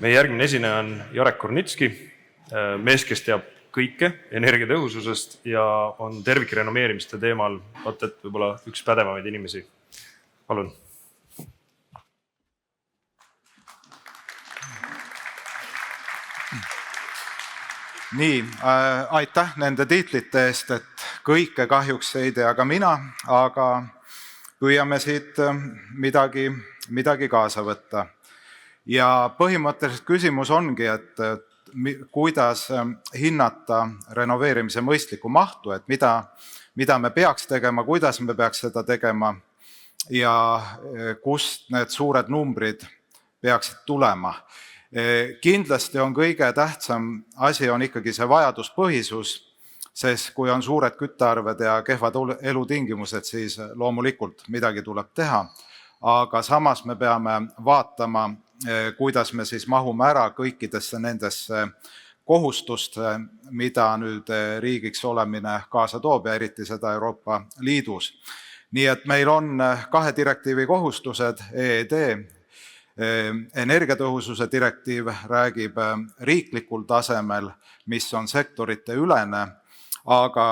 Meie järgmine esineja on Jarek Kornitski, mees, kes teab kõike energiatõhususest ja on tervikrenoveerimiste teemal võib-olla üks pädevamaid inimesi. Palun. Nii, aitäh nende tiitlite eest, et kõike kahjuks ei tea ka mina, aga püüame siit midagi kaasa võtta. Ja põhimõtteliselt küsimus ongi, et kuidas hinnata renoveerimise mõistlikku mahtu, et mida me peaks tegema, kuidas me peaks seda tegema ja kust need suured numbrid peaksid tulema. Kindlasti on kõige tähtsam asi on ikkagi see vajaduspõhisus, sest kui on suured küttearved ja kehvad elutingimused, siis loomulikult midagi tuleb teha. Aga samas me peame vaatama, kuidas me siis mahume ära kõikidesse nendesse kohustuste, mida nüüd riigiks olemine kaasa toob ja eriti seda Euroopa Liidus. Nii et meil on 2 direktiivi kohustused, EED, energiatõhususe direktiiv räägib riiklikul tasemel, mis on sektorite ülene, aga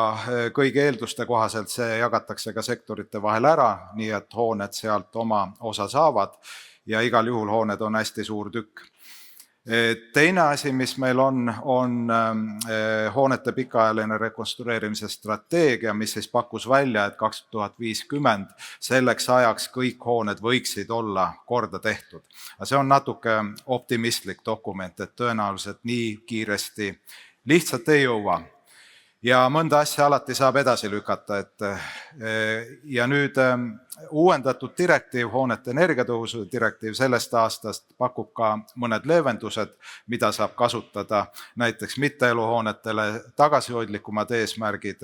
kõigi eelduste kohaselt see jagatakse ka sektorite vahel ära, nii et hooned sealt oma osa saavad ja igal juhul hooned on hästi suur tükk. Teine asi, mis meil on hoonete pikaajaline rekonstrueerimise strateegia, mis siis pakkus välja, et 2050 selleks ajaks kõik hooned võiksid olla korda tehtud. See on natuke optimistlik dokument, et tõenäoliselt nii kiiresti lihtsalt ei jõua. Ja mõnda asja alati saab edasi lükata. Ja nüüd uuendatud direktiiv, hoonete energiatõhususe direktiiv sellest aastast pakub ka mõned leevendused, mida saab kasutada näiteks mitteeluhoonetele tagasihoidlikumad eesmärgid.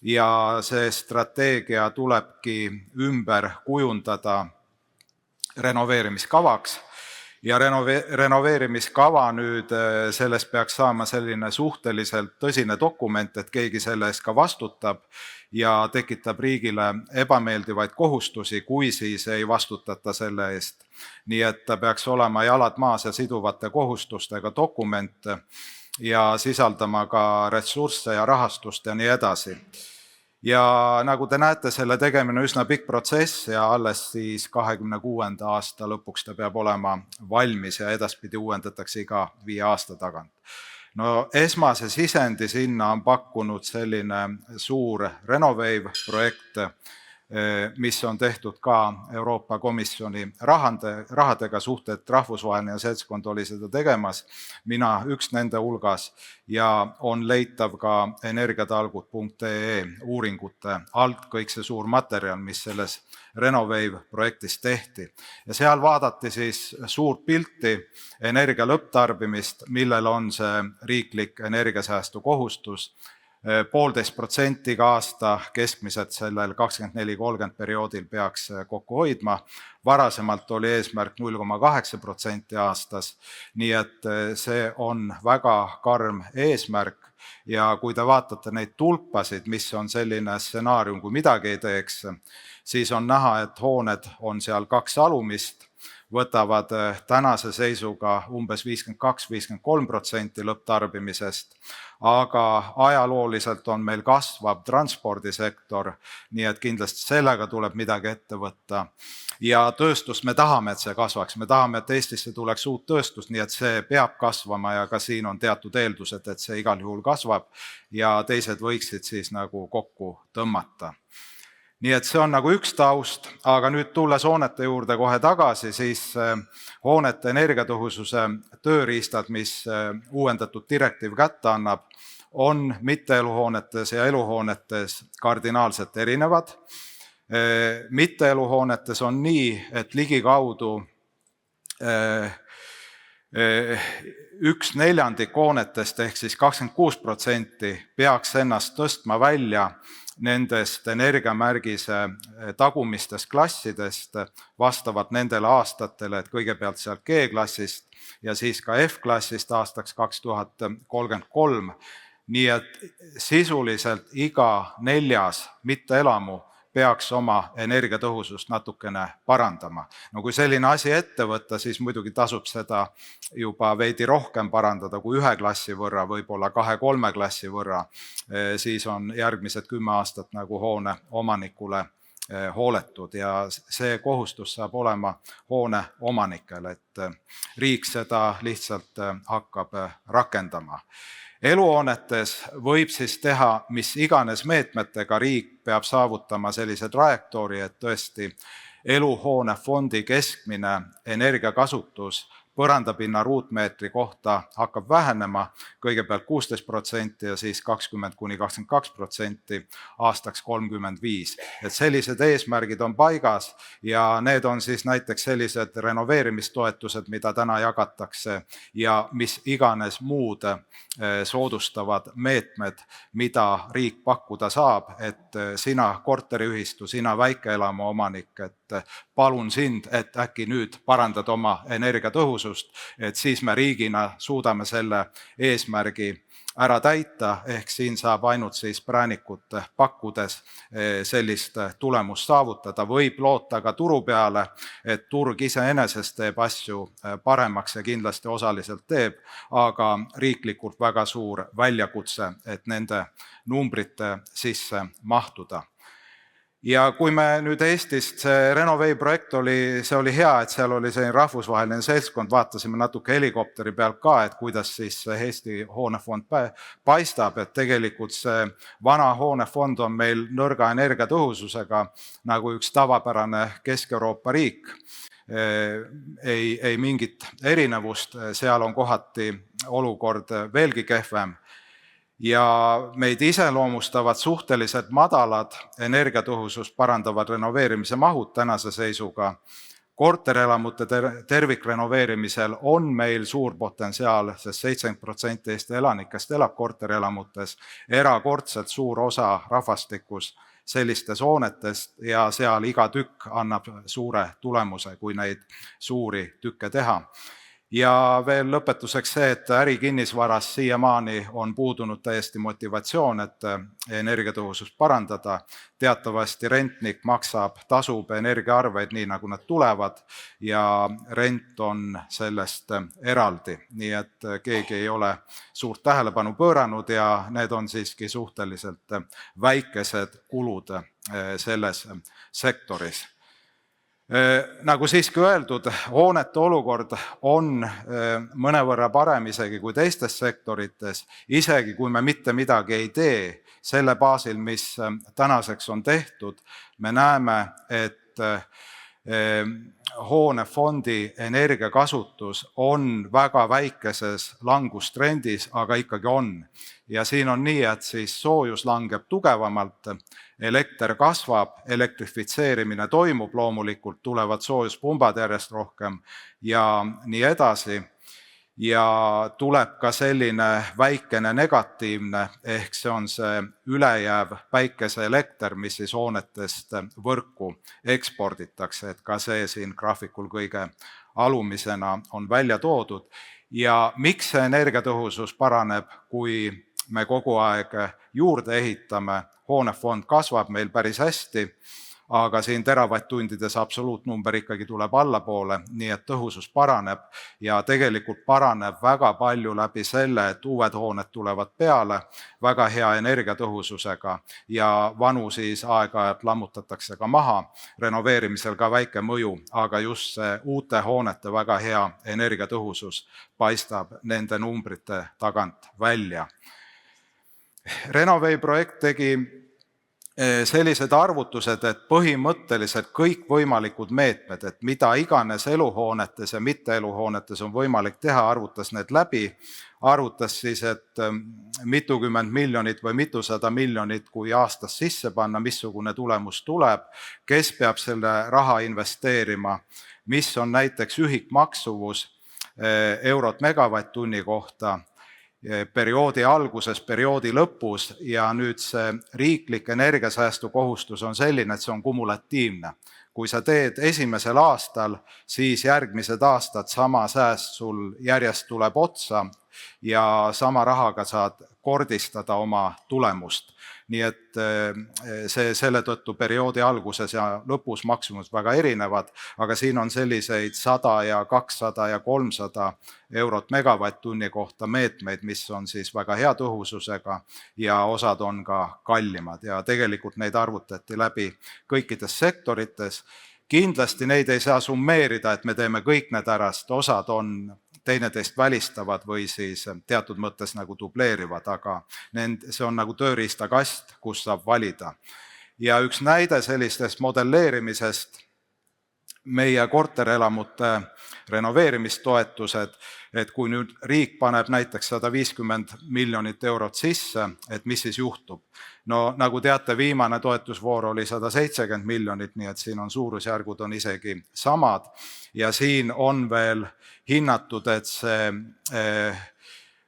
Ja see strateegia tulebki ümber kujundada renoveerimiskavaks. Ja renoveerimiskava nüüd sellest peaks saama selline suhteliselt tõsine dokument, et keegi selle eest ka vastutab ja tekitab riigile ebameeldivaid kohustusi, kui siis ei vastutata selle eest. Nii et ta peaks olema jalad maas ja siduvate kohustustega dokument ja sisaldama ka ressursse ja rahastust ja nii edasi. Ja nagu te näete, selle tegemine on üsna pikk protsess ja alles siis 26. aasta lõpuks ta peab olema valmis ja edaspidi uuendatakse iga 5 aasta tagant. No esmase sisendi sinna on pakkunud selline suur Renovave projekt, mis on tehtud ka Euroopa Komisjoni rahadega suhted, rahvusvaheline seltskond oli seda tegemas, mina üks nende hulgas ja on leitav ka energiatalgud.ee uuringute alt kõik see suur materjal, mis selles Renovave projektis tehti. Ja seal vaadati siis suurt pilti energia lõpptarbimist, millel on see riiklik energiasäästu kohustus, 1,5% iga aasta keskmiselt sellel 24-30 perioodil peaks kokku hoidma. Varasemalt oli eesmärk 0,8% aastas, nii et see on väga karm eesmärk ja kui te vaatate neid tulpasid, mis on selline stsenaarium, kui midagi ei teeks, siis on näha, et hooned on seal 2 alumist, võtavad tänase seisuga umbes 52-53% lõpptarbimisest, aga ajalooliselt on meil kasvav transpordisektor, nii et kindlasti sellega tuleb midagi ette võtta. Ja tööstus me tahame, et see kasvaks, me tahame, et Eestisse tuleks uut tööstust, nii et see peab kasvama ja ka siin on teatud eeldused, et see igal juhul kasvab ja teised võiksid siis nagu kokku tõmmata. Nii et see on nagu üks taust, aga nüüd tulles hoonete juurde kohe tagasi, siis hoonete energiatõhususe tööriistad, mis uuendatud direktiiv kätte annab, on mitteeluhoonetes ja eluhoonetes kardinaalselt erinevad. Mitteeluhoonetes on nii, et ligikaudu 1/4 hoonetest ehk siis 26% peaks ennast tõstma välja nendest energiamärgise tagumistest klassidest vastavalt nendele aastatele, et kõigepealt sealt G-klassist ja siis ka F-klassist aastaks 2033. Nii et sisuliselt iga 4. mitteelamu peaks oma energiatõhusust natukene parandama. No kui selline asi ette võtta, siis muidugi tasub seda juba veidi rohkem parandada kui 1 klassi võrra, võib-olla 2-3 klassi võrra, siis on järgmised 10 aastat nagu hoone omanikule hooletud ja see kohustus saab olema hoone omanikel, et riik seda lihtsalt hakkab rakendama. Eluhoonetes võib siis teha mis iganes meetmetega, riik peab saavutama sellise trajektoori, et tõesti eluhoonefondi keskmine energiakasutus põrandapinna ruutmeetri kohta hakkab vähenema, kõigepealt 16% ja siis 20-22% aastaks 35. Et sellised eesmärgid on paigas ja need on siis näiteks sellised renoveerimistoetused, mida täna jagatakse ja mis iganes muud soodustavad meetmed, mida riik pakkuda saab, et sina korteriühistu, sina väikeelamu omanik, et palun sind, et äkki nüüd parandad oma energiatõhusust, et siis me riigina suudame selle eesmärgi ära täita, ehk siin saab ainult siis präänikut pakkudes sellist tulemust saavutada. Võib loota ka turu peale, et turg iseenesest teeb asju paremaks ja kindlasti osaliselt teeb, aga riiklikult väga suur väljakutse, et nende numbrite sisse mahtuda. Ja kui me nüüd Eestist, see Renovei projekt oli hea, et seal oli selline rahvusvaheline seltskond, vaatasime natuke helikopteri pealt ka, et kuidas siis Eesti hoonefond paistab, et tegelikult see vana hoonefond on meil nõrga energiatõhususega nagu üks tavapärane Kesk-Euroopa riik. Ei mingit erinevust, seal on kohati olukord veelgi kehvem. Ja meid iseloomustavad suhteliselt madalad energiatõhusust parandavad renoveerimise mahud tänase seisuga. Korterelamute tervikrenoveerimisel on meil suur potentsiaal, sest 70% Eesti elanikest elab korterelamutes, erakordselt suur osa rahvastikus sellistes hoonetest ja seal iga tükk annab suure tulemuse, kui neid suuri tükke teha. Ja veel lõpetuseks see, et ärikinnisvaras siiamaani on puudunud täiesti motivatsioon, et energiatõhusust parandada. Teatavasti rentnik tasub energiaarveid nii, nagu nad tulevad ja rent on sellest eraldi. Nii et keegi ei ole suurt tähelepanu pööranud ja need on siiski suhteliselt väikesed kulud selles sektoris. Nagu siiski öeldud, hoonete olukord on mõnevõrra parem isegi kui teistes sektorites, isegi kui me mitte midagi ei tee selle baasil, mis tänaseks on tehtud. Me näeme, et hoonefondi energiakasutus on väga väikeses langustrendis, aga ikkagi on. Ja siin on nii, et siis soojus langeb tugevamalt, elekter kasvab, elektrifitseerimine toimub, loomulikult tulevad soojuspumbad järjest rohkem ja nii edasi. Ja tuleb ka selline väikene negatiivne, ehk see on see ülejääv päikeseelekter, mis siis hoonetest võrku eksporditakse, et ka see siin graafikul kõige alumisena on välja toodud. Ja miks see energiatõhusus paraneb, kui me kogu aeg juurde ehitame, hoonefond kasvab meil päris hästi, aga siin teravatt-tundides absoluutnumber ikkagi tuleb allapoole, nii et tõhusus paraneb ja tegelikult paraneb väga palju läbi selle, et uued hooned tulevad peale väga hea energiatõhususega ja vanu siis aeg-ajalt lammutatakse ka maha, renoveerimisel ka väike mõju, aga just see uute hoonete väga hea energiatõhusus paistab nende numbrite tagant välja. Renovei projekt tegi sellised arvutused, et põhimõtteliselt kõik võimalikud meetmed, et mida iganes eluhoonetes ja mitte eluhoonetes on võimalik teha, arvutas need läbi, arvutas siis, et mitukümmend miljonit või mitusada miljonit, kui aastas sisse panna, missugune tulemus tuleb, kes peab selle raha investeerima, mis on näiteks ühikmaksuvus eurot megavatt-tunni kohta, perioodi alguses, perioodi lõpus ja nüüd see riiklik energiasäästu kohustus on selline, et see on kumulatiivne. Kui sa teed esimesel aastal, siis järgmised aastad sama sääst sul järjest tuleb otsa ja sama rahaga saad kordistada oma tulemust. nii et selle tõttu perioodi alguses ja lõpus maksumus väga erinevad, aga siin on selliseid 100 ja 200 ja 300 eurot megavatt-tunni kohta meetmeid, mis on siis väga hea tõhususega ja osad on ka kallimad ja tegelikult neid arvutati läbi kõikides sektorites. Kindlasti neid ei saa summeerida, et me teeme kõik need ära, sest osad on teineteist välistavad või siis teatud mõttes nagu dubleerivad, aga see on nagu tööriistakast, kus saab valida. Ja üks näide sellistest modelleerimisest, meie korterelamute renoveerimistoetused, et kui nüüd riik paneb näiteks 150 miljonit eurot sisse, et mis siis juhtub? No nagu teate, viimane toetusvoor oli 170 miljonit, nii et siin on suurusjärgud on isegi samad ja siin on veel hinnatud, et see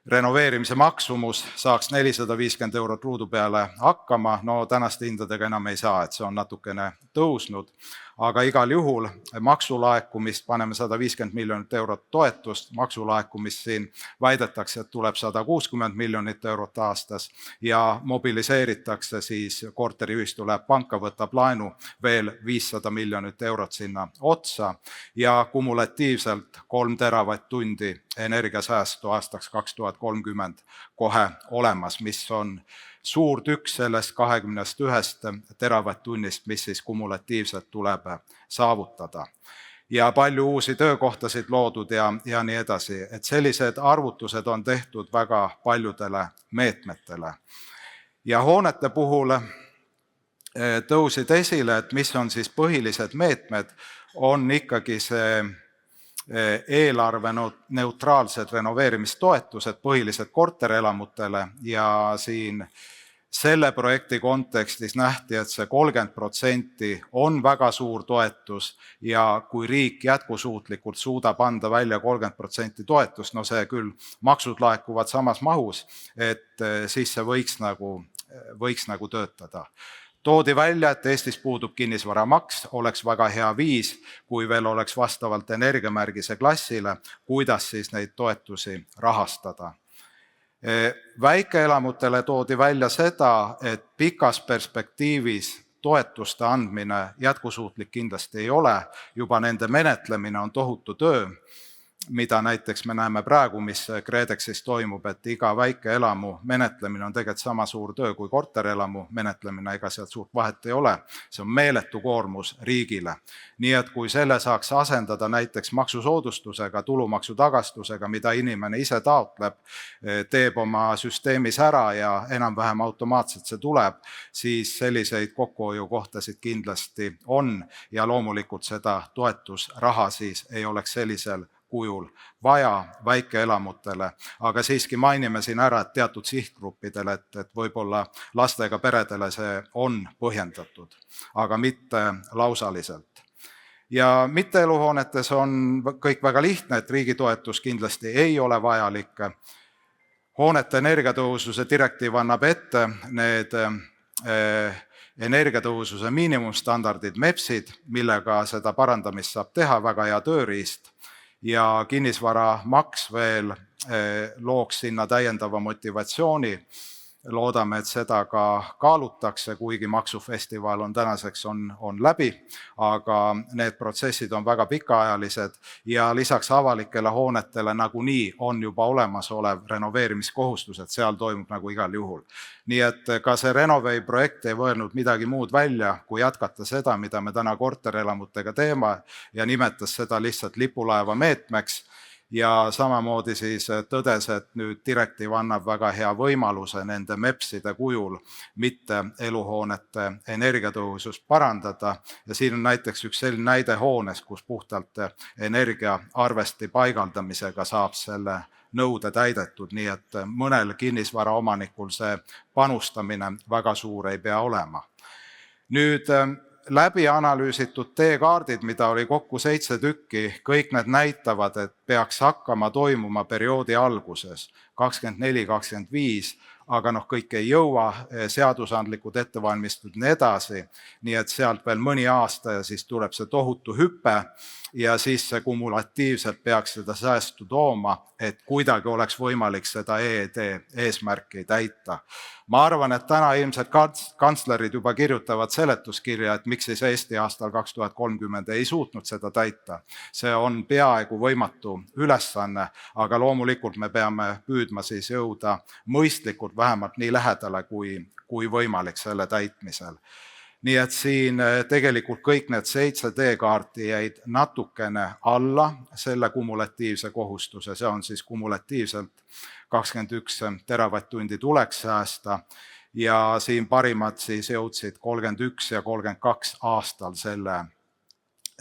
renoveerimise maksumus saaks 450 eurot ruudu peale hakkama, no tänaste hindadega enam ei saa, et see on natukene tõusnud, aga igal juhul maksulaekumist paneme 150 miljonit eurot toetust, maksulaekumist siin väidetakse, et tuleb 160 miljonit eurot aastas ja mobiliseeritakse siis korteriühistu läheb panka, võtab laenu veel 500 miljonit eurot sinna otsa ja kumulatiivselt 3 teravatt-tundi energiasäästu aastaks 2030 kohe olemas, mis on suur tükk sellest 21 teravatt-tunnist, mis siis kumulatiivselt tuleb saavutada. Ja palju uusi töökohtasid loodud ja nii edasi. Et sellised arvutused on tehtud väga paljudele meetmetele. Ja hoonete puhul tõusid esile, et mis on siis põhilised meetmed, on ikkagi see eelarve neutraalsed renoveerimistoetused põhilised korterelamutele ja siin selle projekti kontekstis nähti, et see 30% on väga suur toetus ja kui riik jätkusuutlikult suudab anda välja 30% toetust, no see küll maksud laekuvad samas mahus, et siis see võiks nagu töötada. Toodi välja, et Eestis puudub kinnisvaramaks, oleks väga hea viis, kui veel oleks vastavalt energiamärgise klassile, kuidas siis neid toetusi rahastada. Väikeelamutele toodi välja seda, et pikas perspektiivis toetuste andmine jätkusuutlik kindlasti ei ole, juba nende menetlemine on tohutu töö, mida näiteks me näeme praegu, mis KredExis toimub, et iga väikeelamu menetlemine on tegelikult sama suur töö kui korterelamu menetlemine, ega sealt suurt vahet ei ole. See on meeletu koormus riigile. Nii et kui selle saaks asendada näiteks maksusoodustusega, tulumaksu tagastusega, mida inimene ise taotleb, teeb oma süsteemis ära ja enam-vähem automaatselt see tuleb, siis selliseid kokkuhoiukohtasid kindlasti on ja loomulikult seda toetusraha siis ei oleks sellisel kujul vaja väikeelamutele, aga siiski mainime siin ära, et teatud sihtgruppidele, et võib-olla lastega peredele see on põhjendatud, aga mitte lausaliselt. Ja mitteeluhoonetes on kõik väga lihtne, et riigi toetus kindlasti ei ole vajalik. Hoonete energiatõhususe direktiiv annab ette need energiatõhususe miinimumstandardid MEPSid, millega seda parandamist saab teha, väga hea tööriist. Ja kinnisvaramaks veel looks sinna täiendava motivatsiooni. Loodame, et seda ka kaalutakse, kuigi maksufestival on tänaseks on läbi, aga need protsessid on väga pikaajalised ja lisaks avalikele hoonetele nagunii on juba olemasolev renoveerimiskohustus, et seal toimub nagu igal juhul. Nii et ka see Renovei projekt ei võelnud midagi muud välja, kui jätkata seda, mida me täna korterelamutega teeme ja nimetas seda lihtsalt lipulaeva meetmeks. Ja samamoodi siis tõdes, et nüüd direktiiv annab väga hea võimaluse nende MEPSide kujul mitte eluhoonete energiatõhusust parandada. Ja siin on näiteks üks selline näide hoones, kus puhtalt energiaarvesti paigaldamisega saab selle nõude täidetud, nii et mõnel kinnisvaraomanikul see panustamine väga suur ei pea olema. Nüüd läbi analüüsitud teekaardid, mida oli kokku 7 tükki, kõik need näitavad, et peaks hakkama toimuma perioodi alguses, 24-25, aga kõik ei jõua, seadusandlikud ettevalmistud nii edasi, nii et sealt veel mõni aasta ja siis tuleb see tohutu hüpe ja siis see kumulatiivselt peaks seda säästu tooma, et kuidagi oleks võimalik seda EED eesmärki täita. Ma arvan, et täna ilmselt kantslerid juba kirjutavad seletuskirja, et miks siis Eesti aastal 2030 ei suutnud seda täita. See on peaaegu võimatu ülesanne, aga loomulikult me peame püüdma siis jõuda mõistlikult vähemalt nii lähedale kui võimalik selle täitmisel. Nii et siin tegelikult kõik need 7 teekaarti jäid natukene alla selle kumulatiivse kohustuse, see on siis kumulatiivselt 21 teravatt-tundi tuleks säästa ja siin parimad siis jõudsid 31 ja 32 aastal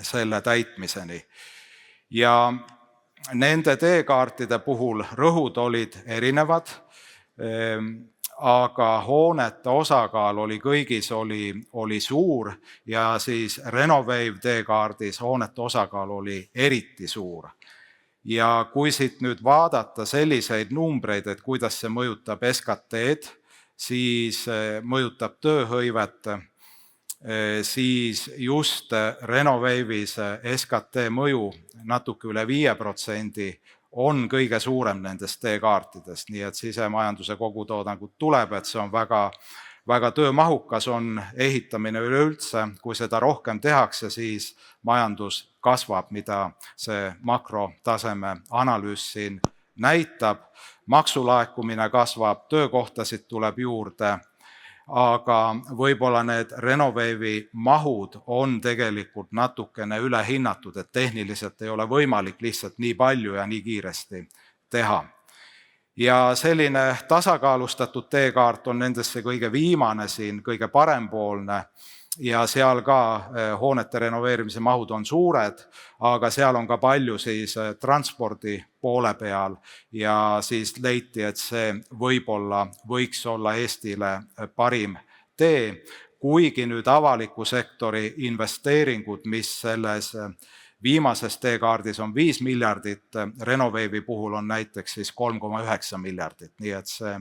selle täitmiseni. Ja nende teekaartide puhul rõhud olid erinevad, aga hoonete osakaal oli kõigis oli suur ja siis Renovave teekaardis hoonete osakaal oli eriti suur. Ja kui siit nüüd vaadata selliseid numbreid, et kuidas see mõjutab SKT-d, siis mõjutab tööhõivet, siis just Renovave'is SKT mõju natuke üle 5% on kõige suurem nendest teekaartidest, nii et sisemajanduse kogutoodangut tuleb, et see on väga töömahukas on ehitamine üleüldse, kui seda rohkem tehakse, siis majandus kasvab, mida see makrotaseme analüüs siin näitab, maksulaekumine kasvab, töökohtasid tuleb juurde, aga võib-olla need Renovave'i mahud on tegelikult natukene ülehinnatud, et tehniliselt ei ole võimalik lihtsalt nii palju ja nii kiiresti teha. Ja selline tasakaalustatud teekaart on nendesse kõige viimane siin, kõige parempoolne ja seal ka hoonete renoveerimise mahud on suured, aga seal on ka palju siis transpordi poole peal ja siis leiti, et see võib-olla võiks olla Eestile parim tee, kuigi nüüd avaliku sektori investeeringud, mis selles viimases teekaardis on 5 miljardit, Renovave'i puhul on näiteks siis 3,9 miljardit, nii et see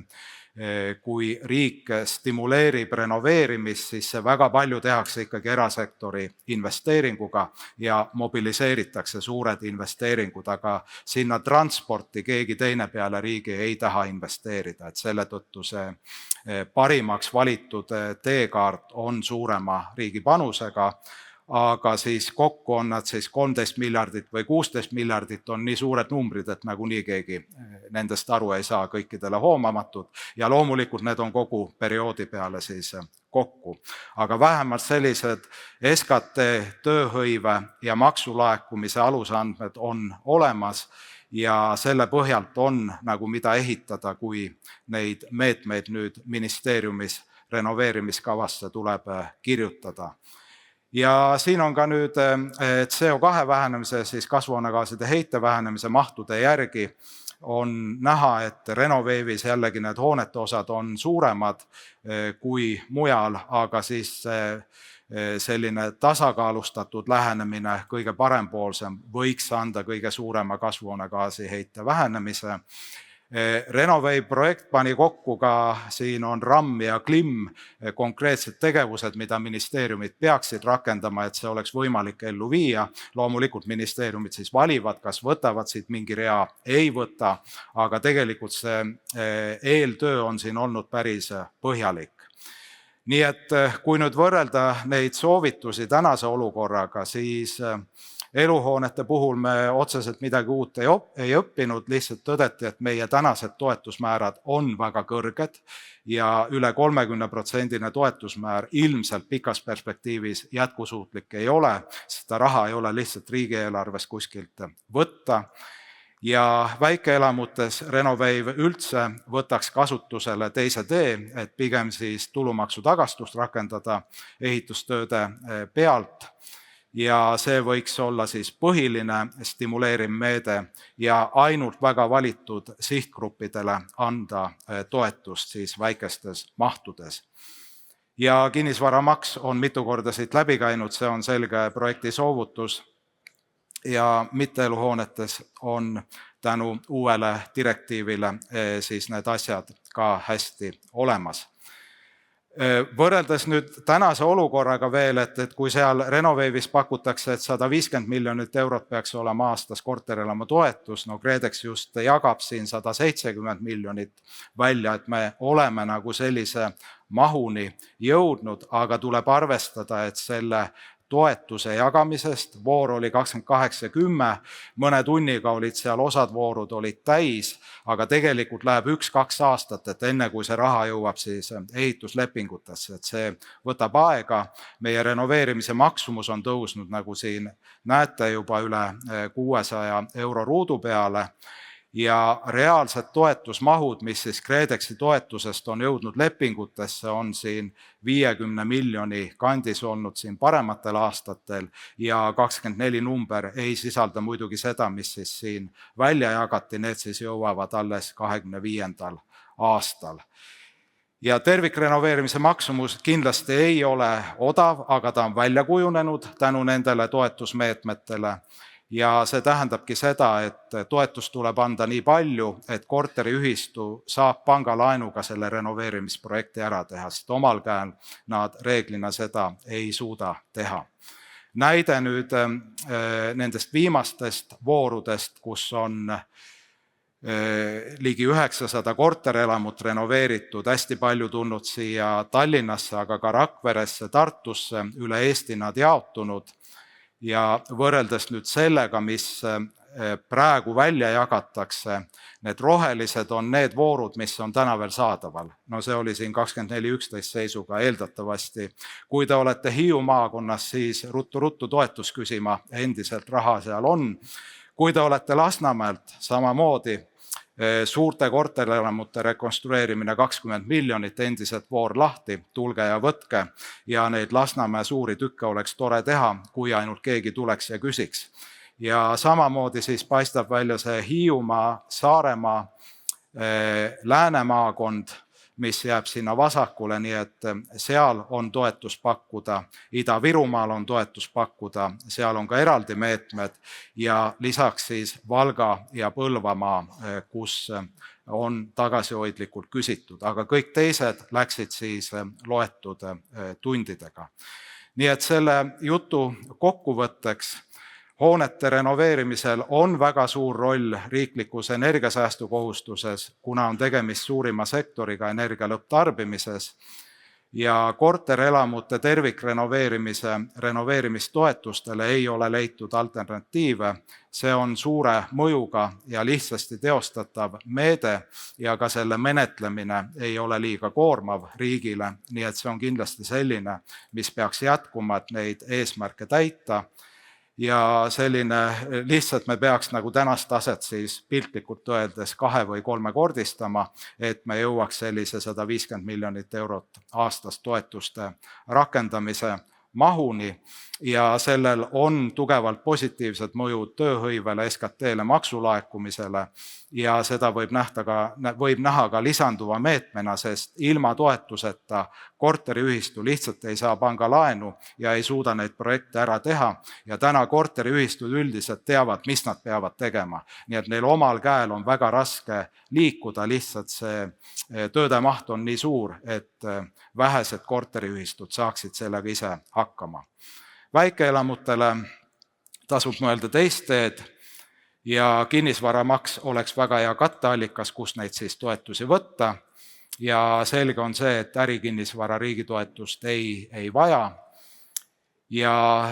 kui riik stimuleerib renoveerimist, siis see väga palju tehakse ikkagi erasektori investeeringuga ja mobiliseeritakse suured investeeringud, aga sinna transporti keegi teine peale riigi ei taha investeerida, et selle tõttu see parimaks valitud teekaart on suurema riigi panusega, aga siis kokku on nad siis 13 miljardit või 16 miljardit on nii suured numbrid, et nagunii keegi nendest aru ei saa, kõikidele hoomamatud ja loomulikult need on kogu perioodi peale siis kokku. Aga vähemalt sellised SKT, tööhõive ja maksulaekumise alusandmed on olemas ja selle põhjalt on nagu mida ehitada, kui neid meetmeid nüüd ministeeriumis renoveerimiskavasse tuleb kirjutada. Ja siin on ka nüüd CO2 vähenemise, siis kasvuhoonegaaside heite vähenemise mahtude järgi on näha, et Renovave'is jällegi need hoonete osad on suuremad kui mujal, aga siis selline tasakaalustatud lähenemine, kõige parempoolsem, võiks anda kõige suurema kasvuhoonegaasi heite vähenemise. Renovave projekt pani kokku ka, siin on RAM ja KLIM konkreetsed tegevused, mida ministeeriumid peaksid rakendama, et see oleks võimalik ellu viia. Loomulikult ministeeriumid siis valivad, kas võtavad siit mingi rea, ei võta, aga tegelikult see eeltöö on siin olnud päris põhjalik. Nii et kui nüüd võrrelda neid soovitusi tänase olukorraga, siis eluhoonete puhul me otseselt midagi uut ei õppinud, lihtsalt tõdeti, et meie tänased toetusmäärad on väga kõrged ja üle 30% toetusmäär ilmselt pikas perspektiivis jätkusuutlik ei ole, seda raha ei ole lihtsalt riigieelarvest kuskilt võtta. Ja väikeelamutes Renovave üldse võtaks kasutusele teise tee, et pigem siis tulumaksu tagastust rakendada ehitustööde pealt ja see võiks olla siis põhiline stimuleeriv meede ja ainult väga valitud sihtgruppidele anda toetust siis väikestes mahtudes. Ja kinnisvaramaks on mitu korda siit läbi käinud, see on selge projekti soovutus ja mitteeluhoonetes on tänu uuele direktiivile siis need asjad ka hästi olemas. Võrreldes nüüd tänase olukorraga veel, et kui seal Renovave'is pakutakse, et 150 miljonit eurot peaks olema aastas korterelamu toetus, no KredEx just jagab siin 170 miljonit välja, et me oleme nagu sellise mahuni jõudnud, aga tuleb arvestada, et selle toetuse jagamisest, voor oli 28.10, mõne tunniga olid seal osad voorud olid täis, aga tegelikult läheb 1-2 aastat, et enne kui see raha jõuab siis ehituslepingutesse, et see võtab aega. Meie renoveerimise maksumus on tõusnud, nagu siin näete, juba üle 600 euro ruudu peale ja reaalsed toetusmahud, mis siis KredExi toetusest on jõudnud lepingutesse, on siin 50 miljoni kandis olnud siin parematel aastatel ja 24 number ei sisalda muidugi seda, mis siis siin välja jagati, need siis jõuavad alles 25. aastal. Ja tervikrenoveerimise maksumus kindlasti ei ole odav, aga ta on välja kujunenud tänu nendele toetusmeetmetele. Ja see tähendabki seda, et toetust tuleb anda nii palju, et korteriühistu saab pangalaenuga selle renoveerimisprojekti ära teha, sest omal käel nad reeglina seda ei suuda teha. Näide nüüd nendest viimastest voorudest, kus on ligi 900 korterelamut renoveeritud, hästi palju tulnud siia Tallinnasse, aga ka Rakveresse, Tartusse, üle Eesti nad jaotunud. Ja võrreldes nüüd sellega, mis praegu välja jagatakse, need rohelised on need voorud, mis on täna veel saadaval. No see oli siin 24.11 seisuga eeldatavasti. Kui te olete Hiiu maakonnas, siis ruttu toetus küsima, endiselt raha seal on. Kui te olete Lasnamäelt, samamoodi suurte korterelamute rekonstrueerimine 20 miljonit, endiselt voor lahti, tulge ja võtke ja neid Lasnamäe suuri tükke oleks tore teha, kui ainult keegi tuleks ja küsiks. Ja samamoodi siis paistab välja see Hiiumaa, Saaremaa, Läänemaakond, mis jääb sinna vasakule, nii et seal on toetus pakkuda, Ida-Virumaal on toetus pakkuda, seal on ka eraldi meetmed ja lisaks siis Valga ja Põlvamaa, kus on tagasihoidlikult küsitud, aga kõik teised läksid siis loetud tundidega. Nii et selle jutu kokkuvõtteks, hoonete renoveerimisel on väga suur roll riiklikus energiasäästukohustuses, kuna on tegemist suurima sektoriga energia lõpptarbimises ja korterelamute renoveerimistoetustele ei ole leitud alternatiive. See on suure mõjuga ja lihtsasti teostatav meede ja ka selle menetlemine ei ole liiga koormav riigile, nii et see on kindlasti selline, mis peaks jätkuma, et neid eesmärke täita. Ja selline lihtsalt me peaks nagu tänast taset siis piltlikult öeldes 2- või 3-kordistama, et me jõuaks sellise 150 miljonit eurot aastas toetuste rakendamise mahuni ja sellel on tugevalt positiivsed mõjud tööhõivele, SKT-le, maksulaekumisele ja seda võib näha ka lisanduva meetmena, sest ilma toetuseta korteriühistu lihtsalt ei saa pangalaenu ja ei suuda neid projekte ära teha ja täna korteriühistud üldiselt teavad, mis nad peavad tegema. Nii et neil omal käel on väga raske liikuda, lihtsalt see tööde maht on nii suur, et vähesed korteriühistud saaksid sellega ise hakkama. Väikeelamutele tasub mõelda teist teed ja kinnisvaramaks oleks väga hea katteallikas, kus neid siis toetusi võtta. Ja selge on see, et ärikinnisvara riigitoetust ei vaja. Ja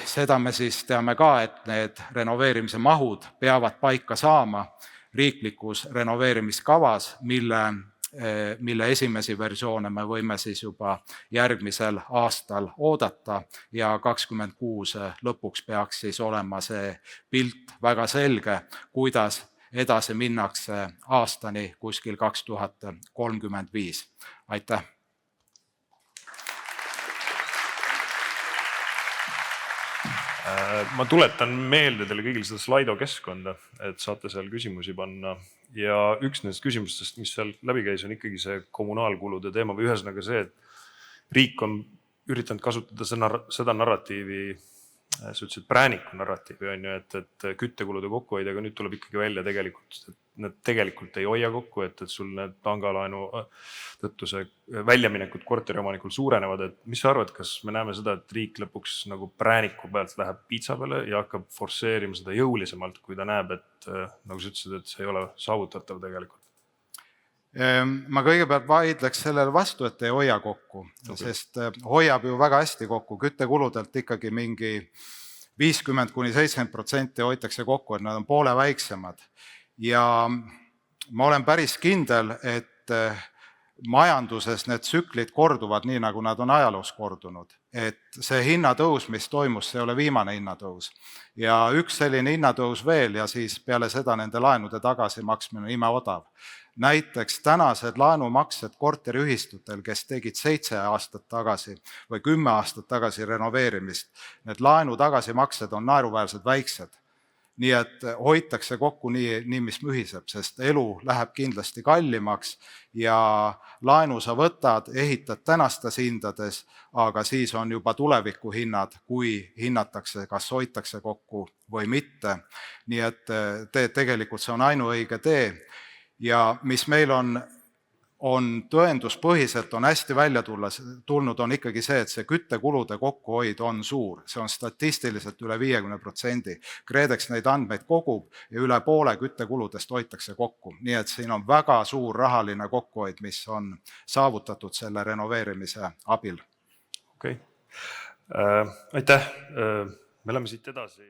seda me siis teame ka, et need renoveerimise mahud peavad paika saama riiklikus renoveerimiskavas, mille esimesi versioone me võime siis juba järgmisel aastal oodata ja 26 lõpuks peaks siis olema see pilt väga selge, kuidas edasi minnakse aastani kuskil 2035. Aitäh! Ma tuletan meelde teile kõigil seda Slido keskkonda, et saate seal küsimusi panna. Ja üks nendest küsimustest, mis seal läbi käis, on ikkagi see kommunaalkulude teema või ühesõnaga see, et riik on üritanud kasutada seda narratiivi sa ütlesid prääniku narratiivi on ju, et küttekulude kokkuhoid, aga nüüd tuleb ikkagi välja tegelikult, et need tegelikult ei hoia kokku, et sul need pangalaenu tõttu see väljaminekud korteriomanikul suurenevad, et mis sa arvad, kas me näeme seda, et riik lõpuks nagu prääniku pealt läheb piitsa peale ja hakkab forsseerima seda jõulisemalt, kui ta näeb, et nagu sa ütlesid, et see ei ole saavutatav tegelikult? Ma kõigepealt vaidleks sellele vastu, et ei hoia kokku, sest hoiab ju väga hästi kokku, küttekuludelt ikkagi mingi 50–70% hoitakse kokku, et nad on poole väiksemad. Ja ma olen päris kindel, et majanduses need tsüklid korduvad nii, nagu nad on ajaloos kordunud. Et see hinnatõus, mis toimus, see ei ole viimane hinnatõus. Ja üks selline hinnatõus veel ja siis peale seda nende laenude tagasimaksmine on imeodav. Näiteks tänased laenumaksed korteriühistutel, kes tegid 7 aastat tagasi või 10 aastat tagasi renoveerimist, need laenu tagasimaksed on naeruväärselt väiksed. Nii et hoitakse kokku nii mis mühiseb, sest elu läheb kindlasti kallimaks ja laenu sa võtad, ehitad tänastes hindades, aga siis on juba tuleviku hinnad, kui hinnatakse, kas hoitakse kokku või mitte. Nii et tegelikult see on ainuõige tee. Ja mis meil on tõenduspõhiselt on hästi välja tulnud, on ikkagi see, et see küttekulude kokkuhoid on suur. See on statistiliselt üle 50%. KredEx neid andmeid kogub ja üle poole küttekuludest hoitakse kokku. Nii et siin on väga suur rahaline kokkuhoid, mis on saavutatud selle renoveerimise abil. Okei. Aitäh. Me läheme siit edasi.